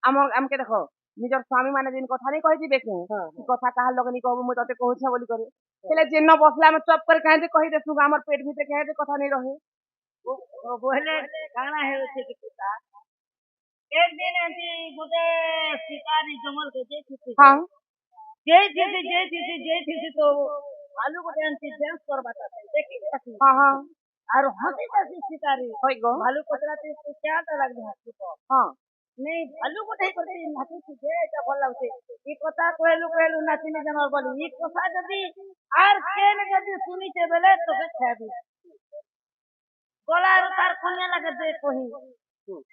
ଆମକେ ଦେଖ ନିଜର ସ୍ୱାମୀ ମାନେ ଯେନ୍ କଥା ନେଇ କହିଯିବେ କି କଥା କାହାର ଲगे ନି କହିବୁ ମୁଁ ତତେ କହୁଛେ ବୋଲି କରି ହେଲେ ଯେନ ବସଲେ ଆମେ ଚୁପ୍ କରି କାହିଁକି କହିଦେସୁ ଆମର ପେଟ ଭିତରେ କାହିଁକି କଥା ନେଇ ରହେ ବୋଲେ କାଣା ହେଉଛି କି ପିତା एक दिन एंती गोटे शिकारी जंगल के जेथि हाँ जेथि तो भालू गोटे एंती डांस करबा देखि हाँ हाँ और हंसी हंसी शिकारी होई गो भालू पकड़ाते तो क्या तो लग हाथी को हाँ नहीं भालू गोटे करते नाची जे एटा भल लागते ई कथा कहलु नाचिनी जंगल बोली ई कथा जदी आर केन जदी सुनिते बेले तो खाबी गला तार कन्या लगे दे कही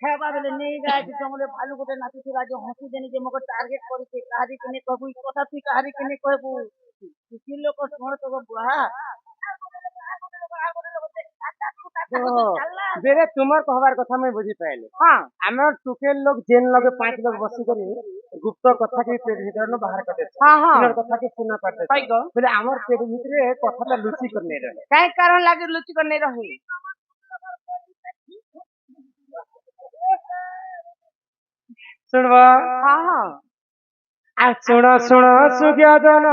खावा बेले नहीं गए जंगले भालू गोटे नाचुला जो हंसी देनी जे मगर टार्गेट करके कहारी के नहीं कहबू कथा तू कहारी के नहीं कहबू किसी लोग स्मरण तो बुआ बेरे तुमर कहबार कथा मैं बुझी पाइले हाँ हमर टुकेल लोग जेन लगे 5 लोग बसी करी गुप्त कथा के पेट भीतर न बाहर कर दे हां हां इनर कथा के सुना पाते सही गो बोले हमर पेट भीतर कथा लुची करने रहे काहे कारण लागे लुची करने रहे सुनवा हाँ हाँ आ सुन सुज्ञा जन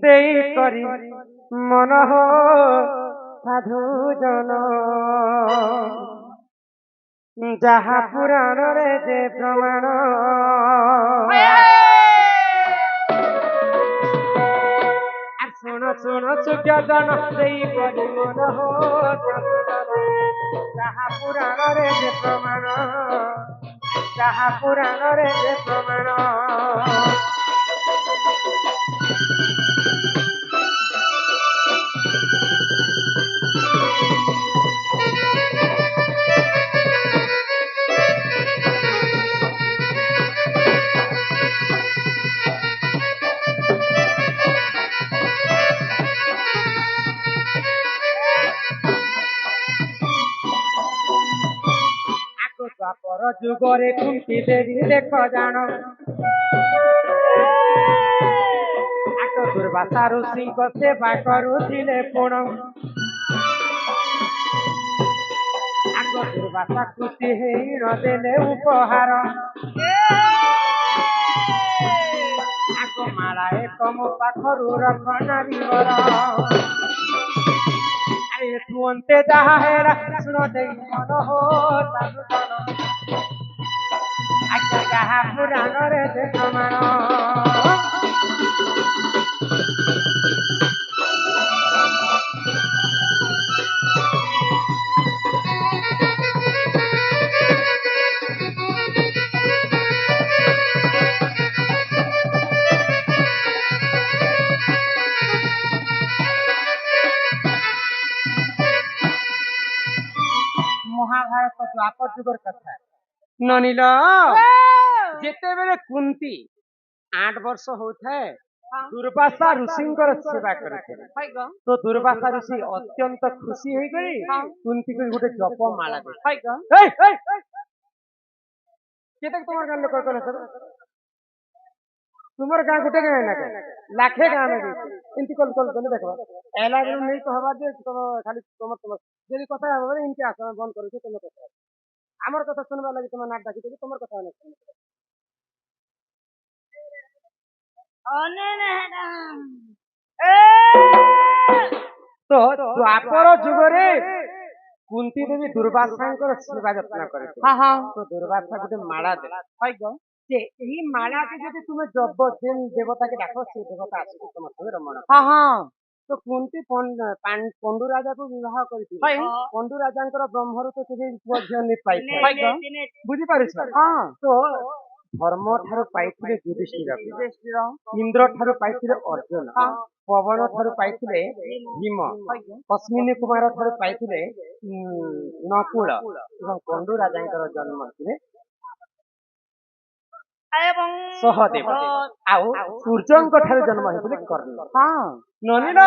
देई करी मन हो साधु जन जहा पुराण रे जे प्रमाण सुन सुज्ञा जन देई करी मन हो साधु जन जहा पुराण रे जे प्रमाण जहा पुराण रे जे प्रमाण द्वापर जुगरे कुंती देवी देख जान आक दुर्वासा ऋषि को सेवा करुथिले पुण आक दुर्वासा खुशी हेई न देले उपहार आक माला एक मो पाखरु रख नारीवर अरे तू अंते जहा हेरा सुन देई मन हो साधु जन आज्ञा जहा पुराण रे जे प्रमाण महाभारत द्वापर जुगर कथा ननिल जेते बेले कुंती 8 वर्ष होता दुर्वासा ऋषिंकर सेवा करते तो दुर्वासा ऋषि अत्यंत खुशी होई गई कुंती को गोटे जप माला दे केते तुम्हार गान लोक कहले सर तुमर गां गोटे गां ना लाखे गां में इनती कल देखबा एला नहीं कहबा जे तुम खाली तुम जदी कथा होबे इनके आसन बंद करू तुम कथा हमर कथा सुनबा लागि तुम नाट डाकी तुमर कथा नहीं सुन तो द्वापर जुगरे कुंती देवी दुर्वासांकर सेवा जत्न करे हाँ हाँ तो दुर्वासा गोटे माला दे हाय गो जे एही माला के जदी तुमे जब जेन देवता के डाको से देवता आसी तुम संगे रमण हाँ हाँ तो कुंती पंडू राजा को विवाह करथि पंडू राजांकर ब्रह्मरु तो केबे झियो नि पाई बुझी पारिस हां तो धर्म ठारू पाइथिले युधिष्ठिर इंद्र ठारू पाइथिले अर्जुन पवन ठारू पाइथिले भीम अश्विनी कुमार ठारू पाइथिले नकुल एवं पंडू राजांकर जन्म होइथिले सहदेव आउ सूर्यंक ठारू जन्म होइथिले कर्ण हां ननिल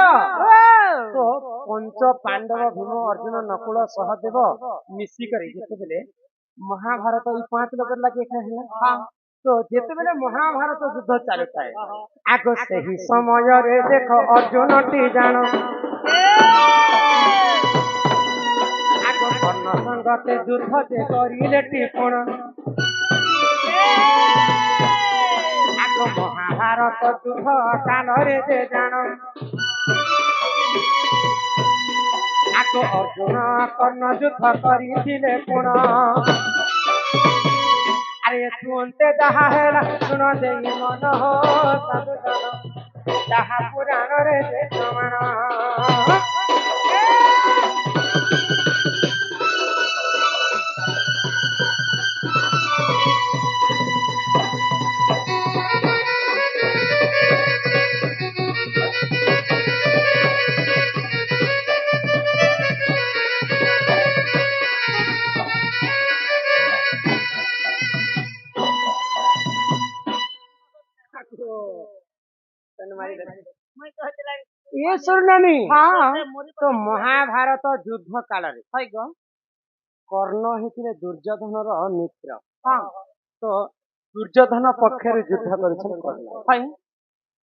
तो पंच पांडव भीम अर्जुन नकुल सहदेव मिसी करी जेतेबेले महाभारत ई 5 लोग लगे है हां तो जेते बेले महाभारत युद्ध चालू थाए आगो से ही समय रे देखो अर्जुन टी जानो आगो कर्ण संगते युद्ध ते करिले टिपण ମହାଭାରତ ଯୁଦ୍ଧ କାଳରେ ଯେ ଜାଣ ଆଗ ଅର୍ଜୁନ କର୍ଣ୍ଣ ଯୁଦ୍ଧ କରିଥିଲେ ପୁଣ ଆରେ ଶୁଣତେ ଯାହା ହେଲା ଶୁଣ ଦେଇ ମନ ହୋ ସାଧୁ ଜନ ଯାହା ପୁରାଣରେ ଯେ ପ୍ରମାଣ ମୁଇଁ କହିଥିଲା ये सुननी हाँ ମୋରି तो महाभारत युद्ध काल कर्ण होते दुर्योधन मित्र हाँ तो दुर्योधन पक्षर युद्ध कर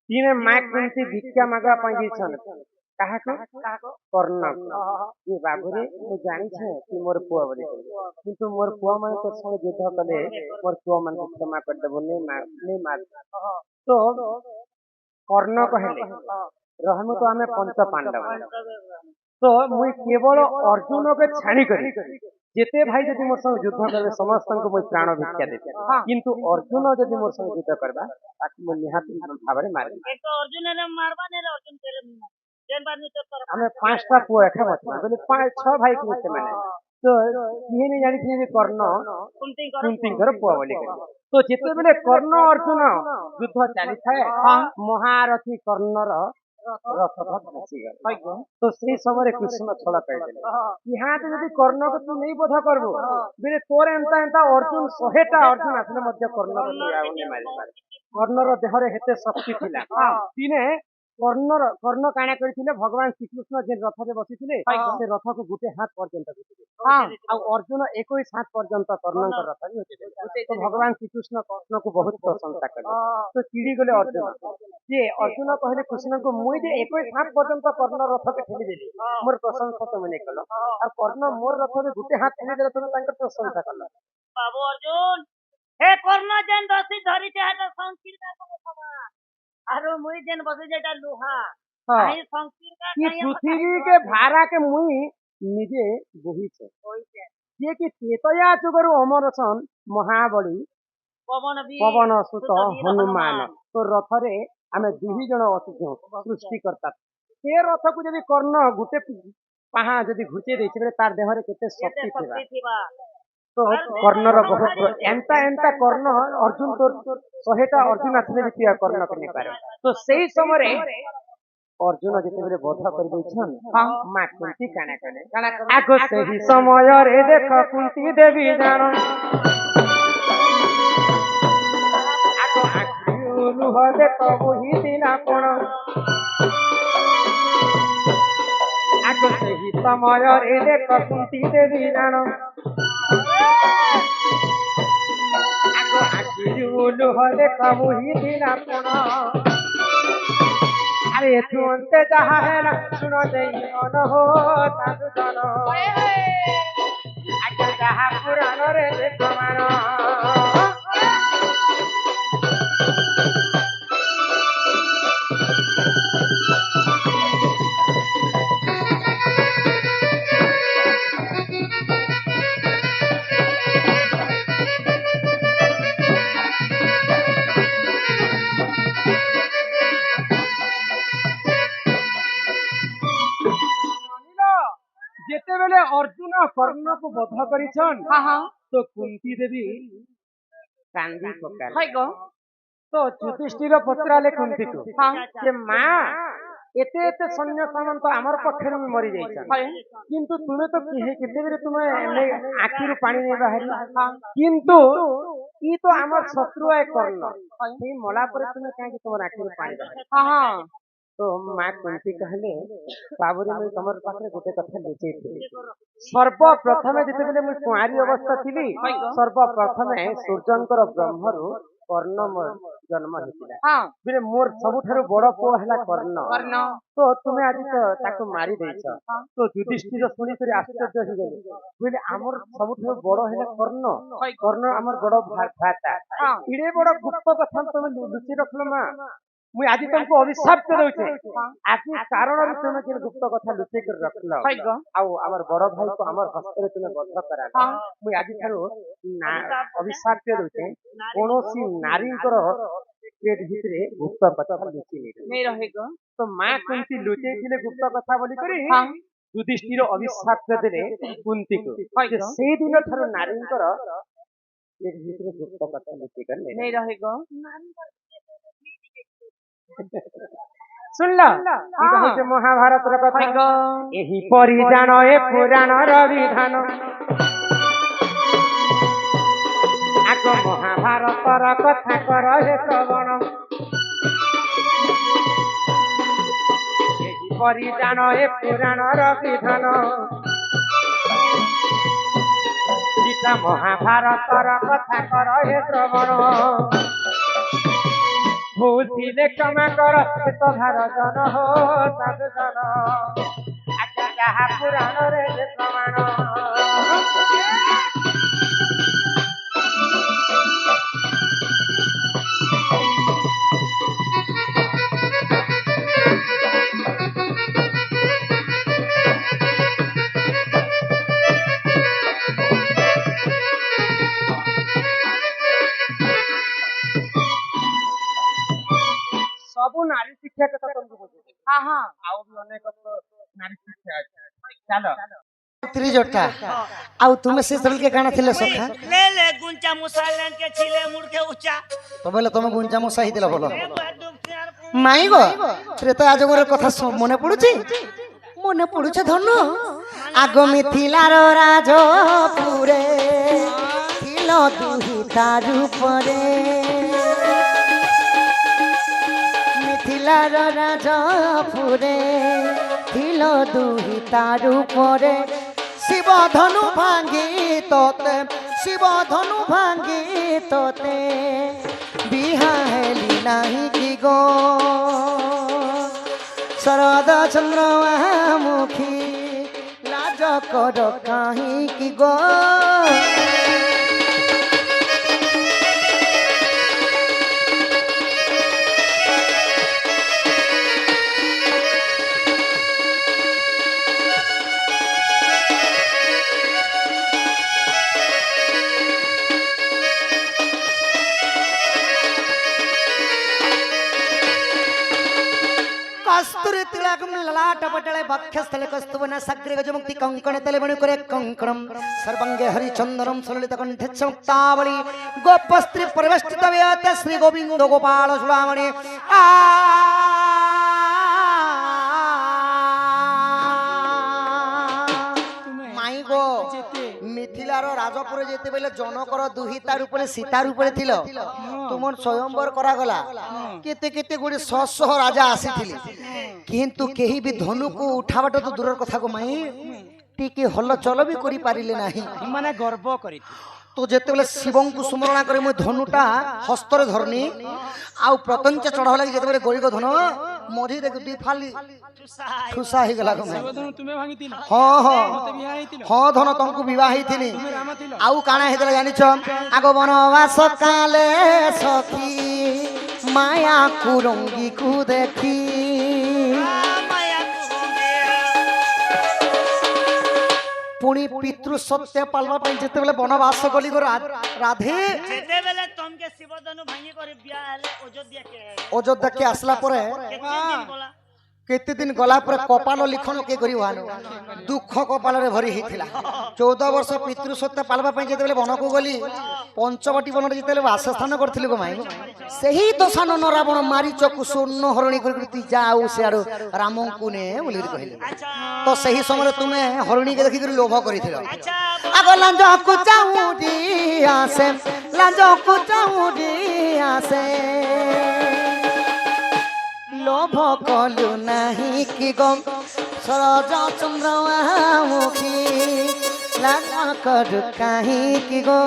तीने माँ कुंती भिक्षा मागवा कर्ण ये बाबुरे मुझे जानी छे कि मोर पुआ बोली किंतु मोर पुआ मान तो संग युद्ध कले मोर पुआ मान को क्षमा कर देबो नहीं मार तो कर्ण कहले रहमु तो हमें पंच पांडव तो मुई केवल अर्जुन के छाणी करी जेते भाई जदि मोर संग युद्ध करबे समस्त को मुई प्राण भिक्षा देते किंतु अर्जुन जदि मोर संग युद्ध करबा ताकि मुई निहाती भाबरे मारे एक तो अर्जुन ने मारबा ने अर्जुन तेरे जेन बार नी तो कर हमें पांचटा पुआ एठा बचबा बोले पांच छह भाई के से माने तो ये नहीं जानी थी कर्ण कुंती कर पुआ बोली तो जेते बेले कर्ण अर्जुन युद्ध चली थाए महारथी कर्णर रथ धसी गल तो से समय कृष्ण छला कह यहाँ तो यदि कर्ण को तू नहीं बोध करबो बेले तोर एंता एंता अर्जुन 100टा अर्जुन आसले मध्य कर्ण को मारी कर्णर देहरे हेते शक्ति थिला दिने कर्ण काणा करथिले भगवान श्रीकृष्ण जे रथ रे बसिथिले से रथ को गुटे हाथ पर्यंत आ अर्जुन 21 हाथ पर्यंत कर्ण का रथ होते तो भगवान श्रीकृष्ण कर्ण को बहुत प्रशंसा कले तो चिड़ी गले अर्जुन जे अर्जुन कहले कृष्ण को मुई जे 21 हाथ पर्यंत कर्ण रथ के ठेली देली मोर प्रशंसा तो मने कलो और कर्ण मोर रथ रे गुटे हाथ ठेली देले तो तांकर प्रशंसा कलो बाबू अर्जुन हे कर्ण जेन दसी धरी ते हाथ संकीर का खबा आरो मुई जेन बसे जेटा लोहा आई संकीर का कि पृथ्वी के भारा के मुई निजे बोही छे जे कि चेतया जुगरु अमर सन महाबली पवन सुत हनुमान तो रथ रे आमे दुही जण असु सृष्टि करता से रथ को जदि कर्ण गुटे पाहा जदि घुचे देछि बेले तार देह रे केते शक्ति थिबा तो कर्णर बहुत एंता एंता कर्ण अर्जुन तो 100टा अर्जुन आसले भी किया कर्ण करने पारे तो सही समय रे अर्जुन जेते बेले बोध कर दैछन मां कुंती काना कने आगो सही समय रे देख कुंती देवी जानो आगो आखियो लुह देख वही दिना कोन आगो सही समय रे देख कुंती देवी जानो आगो आखियो लुह देख वही दिना कोन अरे तू अंते जहा है ना सुनो देई मन हो साधु जन आगे जहा पुराण रे देखो मानो जेते बेले अर्जुन कर्ण को बध करिछन तो कुंती देवी कांदी पकाले तो युधिष्ठिर पचराले कुंती को जे मां एते एते सैन्य सामंत हमर पक्षर में मरि जाइछन किंतु तुमे तो केते बेले तुमे आखिरु पानी नै बाहरी किंतु ई तो हमर शत्रु है कर्ण से मला पर तुमे काहे तुमर आखिरु पानी बाहरी तो माँ कुंती कहले बाबुरे मुई तमर पाखरे गोटे कथा लुचेइथि सर्वप्रथमे जेते बेले मुई कुआरी अवस्था थिली सर्वप्रथमे सूर्यंकर ब्रह्मरु कर्ण ଜନ୍ମ ହେଇଥିଲା ବେଲେ ମୋର ସବୁଠାରୁ ବଡ ପୁଅ ହେଲା କର୍ଣ୍ଣ ତ ତୁମେ ଆଜି ତ ତାକୁ ମାରି ଦେଇଛ ତ ଯୁଧିଷ୍ଠିର ଶୁଣିକରି ଆଶ୍ଚର୍ଯ୍ୟ ହେଇଗଲେ ବୋଇଲେ ଆମର ସବୁଠାରୁ ବଡ ହେଲା କର୍ଣ୍ଣ ଆମର ବଡ ଭ୍ରାତା ଏଡେ ବଡ ଗୁପ୍ତ କଥା ତମେ ଲୁଚି ରଖିଲ ମା ମୁଇଁ ଆଜି ତମକୁ ଅଭିଶାପ ଦଉଛେ ଆଜି କାରଣରୁ ତୁମେ କେନ୍ ଗୁପ୍ତ କଥା ଲୁଚେଇକରି ରଖିଲ ଆଉ ଆମର ବଡ ଭାଇକୁ ଆମର ହସ୍ତରେ ତୁମେ ବଦ୍ଧ କରାଲ ମୁଇଁ ଆଜି ଠାରୁ ଅଭିଶାପ ଦଉଛେ କୌଣସି ନାରୀଙ୍କର ପେଟ ଭିତରେ ଗୁପ୍ତ କଥା ଲୁଚି ନେଇ ରହିବ ତ ମା କୁନ୍ତି ଲୁଚେଇଥିଲେ ଗୁପ୍ତ କଥା ବୋଲି କରି ଯୁଧିଷ୍ଠିର ଅଭିଶାପ ଦେଲେ କୁନ୍ତୀକୁ ସେଇ ଦିନ ଠାରୁ ନାରୀଙ୍କର ପେଟ ଭିତରେ ଗୁପ୍ତ କଥା ଲୁଚିକରି ନେଇ ରହିବ ଶୁଣିଲ ଏଇଟା ହଉଛି ମହାଭାରତର କଥା ଏହିପରି ଜାଣ ଏ ପୁରାଣର ବିଧାନ ଆଗ ମହାଭାରତର କଥା କର ହେ ଶ୍ରବଣ ଏହିପରି ଜାଣ ଏ ପୁରାଣର ବିଧାନ ଗୀତା ମହାଭାରତର କଥା କର ହେ ଶ୍ରବଣ ভুল ছিলে ক্ষমা কর তো ভার জন হো সাধু জন আজ্ঞা যাহা পুরাণরে প্রমাণ ସବୁ ନାରୀ ଶିକ୍ଷା କଥା ତମକୁ ବୁଝୁଛି ଆଉ ବି ଅନେକ ନାରୀ ଶିକ୍ଷା ଅଛି ଚାଲ त्रिजटा आउ तुमे से सरल के गाना थिले सखा ले ले गुंचा मुसालन के छिले मुड़ के ऊंचा तो बोले तुम गुंजा मुसा हिदिला बोलो माई गो त्रेता आजगर कथा मने पडुचे धन आगो मिथिलार राजपुरे थिलो दुहिता रूपरे मिथिलार राजपुरे थिलो दुहिता रूपरे शिव धनु भांगी तोते बिहा हेली नाही कि गो शरद चंद्र मुखी लाज कर काहीं कि गो कस्तूरी तिलकम ललाट पटले वक्षस्थले कस्तुवना सग्रे गजमुक्ति कंकण तले मणि करे कंकणम सर्वंगे हरिचंदनम सलित कंठे चमुक्तावली गोपस्त्री परिवेष्टित वेत श्री गोविंद गोपाल सुरामणि माई गो मिथिलार राजपुर जेते बेले जनकर दुहिता रूपले सीता रूपले थिलो तुमन स्वयंवर करा गला केते केते गुडी सह राजा आसीथिले किंतु केही भी धनु को उठावट तो दूर कथा को माई टिके हल्ल चल भी करि पारिले नाही माने गर्व करी तो जेते बेले शिवं को सुमरणा करे मु धनुटा हस्तरे धरनी आउ प्रतंच चढ़ा लागि जेते बेले गोरी को धनु मझी रे दुई फाली ठुसा ही गला को धनु तुमे भांगितिल हां हां मते बियाह हितिल हां धनु तंकु विवाह हितिनी तुमे राम थिल आउ काना हेतला जानिछ आगो वनवास काले सखी माया कुरंगी को देखी पुणी पितृ सत्य पालवा पे जेते बेले वनवास गली को राधे जेते बेले तमके शिवधनु भांगी करे बिया हेले अयोध्या के आसला परे केते दिन गला पर कपाल लिखन के करी वानो दुख कपाल रे भरी हिथिला 14 वर्ष पितृ सत्य पालवा पे जेते बेले वन को गली पंचवटी वन रे जेते वासस्थान करथिले गो माई सही दशान न रावण मारी चकु स्वर्ण हरणी करती जाऊ सियारो राम को ने बोली कहले तो सही समय तुमे हरणी के देखि कर लोभ करिथिलो आगो लांज को चाउडी आसे लांज को चाउडी आसे लोभ कलु नहीं कि गम सरज चंद्र मुखी लागा कर कहीं कि गो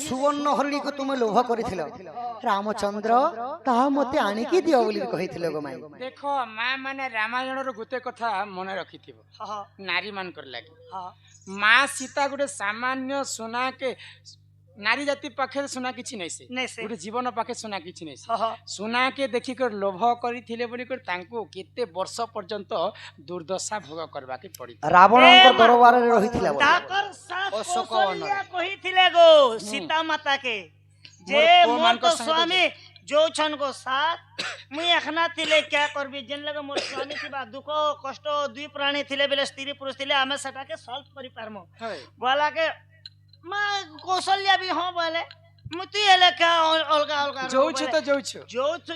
সুবর্ণ হরিণী को तुम लोभ करिथिलो रामचंद्र ताहा मते आनिकी दियो बोली कहिथिलो गो माई देख माँ माने रामायण गोटे कथा मन रखिथिब नारी मान कर लागी माँ सीता गोटे सामान्य सुना के नारी जाति पाखे सुना किछि नै से गोटे जीवन पाखे सुना किछि नै से सुना के देखि कर लोभ करिथिले बोली कर तांको केते वर्ष पर्यंत दुर्दशा भोग करबा के पड़ी रावण को दरबार रे रहिथिला बोली ताकर सास कौशल्या कहिथिले गो सीता माता के जे मोर तो स्वामी जो छन को साथ मुई अखना थिले क्या करबी जेन लगे मोर स्वामी थिबा दुख कष्ट दुई प्राणी थिले बेले स्त्री पुरुष थिले हमें सेटा के सॉल्व करि पारमो बोला के मां कौशल्या भी हो बोले मुती हेले का अलगा अलगा जोछु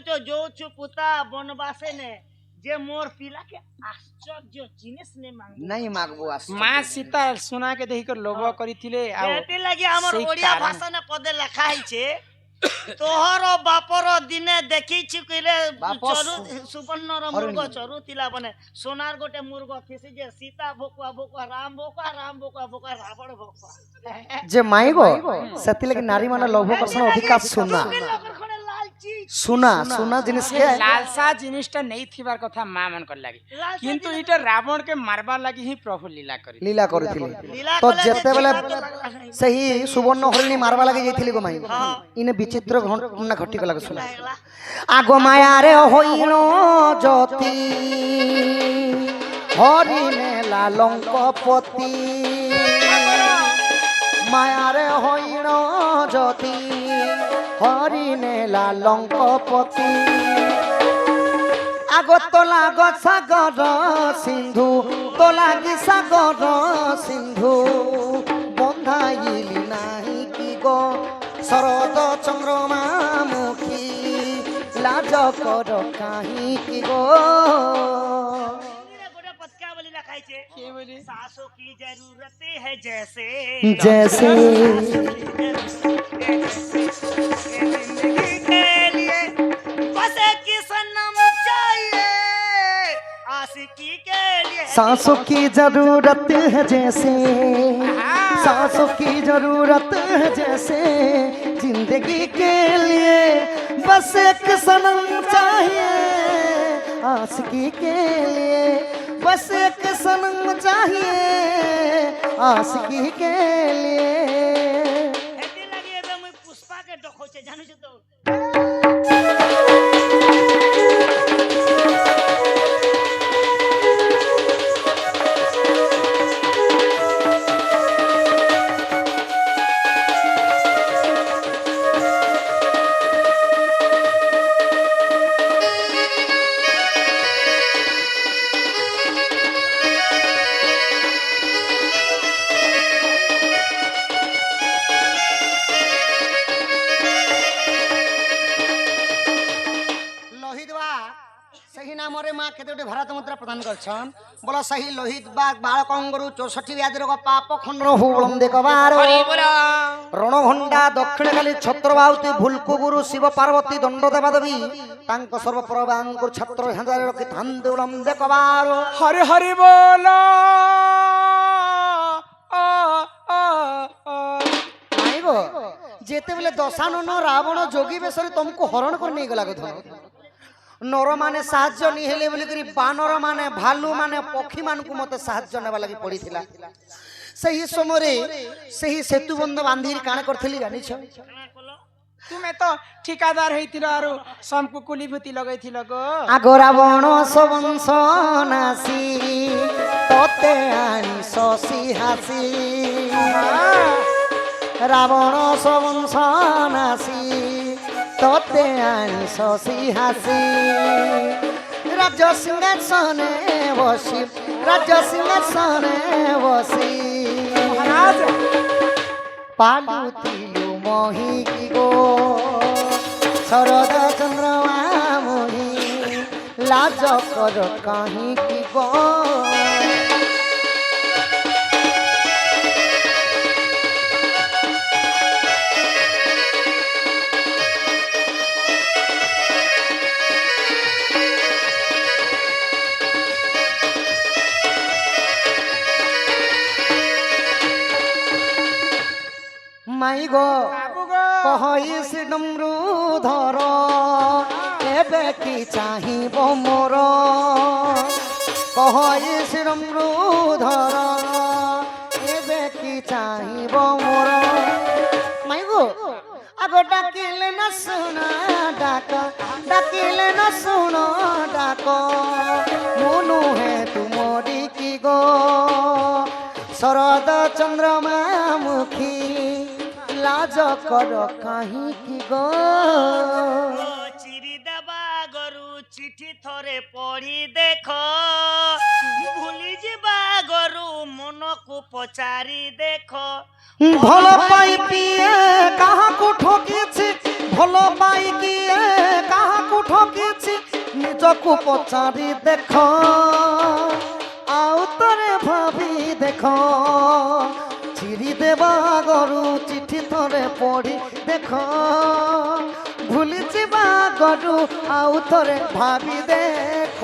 तो जोछु पुता बनवासे ने जे मोर पिला के आश्चर्य जिनिस ने मांग नहीं मांगबो आश्चर्य मां सीता सुना के देखि कर लोभ करिथिले आ एते लागि हमर ओडिया भाषा ने पदे लिखा है छे तोहर बापर दिने देखी छिले चरु सुपन्नर मुर्ग चरुतिला बने सोनार गोटे मुर्ग थिसी जे सीता भोकुआ भोकुआ राम भोकुआ रावण भोकुआ जे माई गो सती लगे नारी माने लोभ करसन अधिका सुना जिनिस के लालसा जिनिसटा नहीं थिबार कथा मां मन कर लागी किंतु इटा रावण के मारबार लागी ही प्रभु लीला करिथिले तो जेते बेले सही सुवर्ण हरिणी मारबा लागी जइथिले गो माई इने विचित्र घटना घटी गला सुना आगो माया रे होइनो ज्योति हरिणे लालंकपति माया रे होइनो ज्योति हरिणे लालंकपति आगो तोला गो सागर सिंधु तोला गि सागर सिंधु बंधाइली नाही कि गो शरद चंद्रमा मुखी लाज कर काहे कि गो गोटे पत्का बोली लिखाई छे के बोली सासों की जरूरत है जैसे जैसे जिंदगी के लिए बस एक सनम चाहिए आशिकी के लिए सांसों की जरूरत है जैसे सांसों की जरूरत है जैसे जिंदगी के लिए बस एक सनम चाहिए आशिकी के लिए बस एक सनम चाहिए आशिकी के लिए हेती लगी एबे मुई पुष्पा के डखो छे जानु छ तो सही नाम रे माँ केते भारत मुद्रा प्रदान करछन बोला सही लोहित बाग बालकंगरु 64 व्याधि रोग पाप खंडन हुबलम देखबार रणभंडा दक्षिण काली छत्रबाहुति भुलकु गुरु शिव पार्वती दंड देवा देवी तांको सर्व परबांकुर छत्र हजार रखि धान देउलम देखबार हरि हरि बोला आइगो जेते बेले दशानन रावण जोगी बेसरे तुमको हरण कर नहीं गला गधन नर माने साहाଯ୍य नहीं हेले बोली करी बानर माने भालू माने पक्षी मान को मते साहाଯ୍य नेबा लागि पड़ीथिला सही समय सही सेतु बंध बांधी काण करथिली जानि छ तुम्हें तो ठिकादार हेतिलो आरो समको कुलीभूति लगैथिलो गो आगो रावण सबंश नासी तोते आनी ससी हासी रावण सबंश नासी तोते आनी शशि हासी राज्य सिंहासने बसी राज्य सिंहासने बसी महाराज पालुतिलु मोहि की गो शरद चंद्रमा मोहि लाज कर काहे की गो माई गो কহই সে ডমরু ধর এবে কি চাহিব মোর কহই সে ডমরু ধর এবে কি চাহিব মোর মাই গো আগো ডাকিলে না শোনা ডাক ডাকিলে না শোনো ডাক মনু হে তুমরি কি গো শরদ চন্দ্রমা মুখী লাজ কর কাহিকি গো চিরি দেবা গরু চিঠি থরে পড়ি দেখ ভুলি ଯିବା গরু মনকু পচারি দেখ ভাল পাই পিয়ে কাহাকু ঠকিছি ভাল পাই কিয়ে কাহাকু ঠকিছি নিজকু পচারি দেখ আউ তরে ভাবি দেখ চিরি দেবা গরু চিঠি থরে পড়ি দেখ ভুলি ଯିବା গরু আউ তরে ভাবি দেখ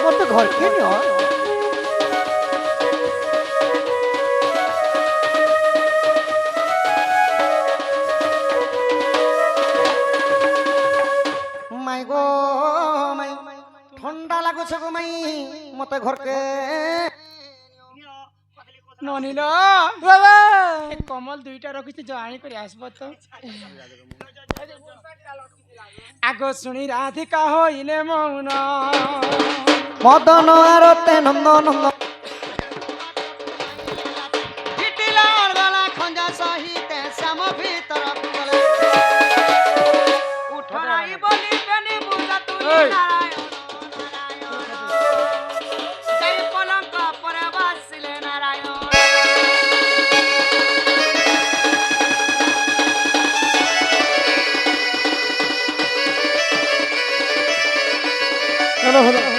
মতো ঘর কে নিও মাই গো মাই ঠান্ডা লাগুছে গো মাই মতে ঘরকে ননিল বাবা কমল দুইটা রখিছি জানি করে আসব তো আগ শুনি রাধিকা হইলে মৌন মদন আরতে নন্দ নন্দ ভিটিলার গলা খঞ্জা সহিতে শ্যাম ভিতর গলে উঠরাই বলি বেনি বুঝা তুই নারায়ণ জয় পলঙ্ক পরে বাসিলে নারায়ণ হলো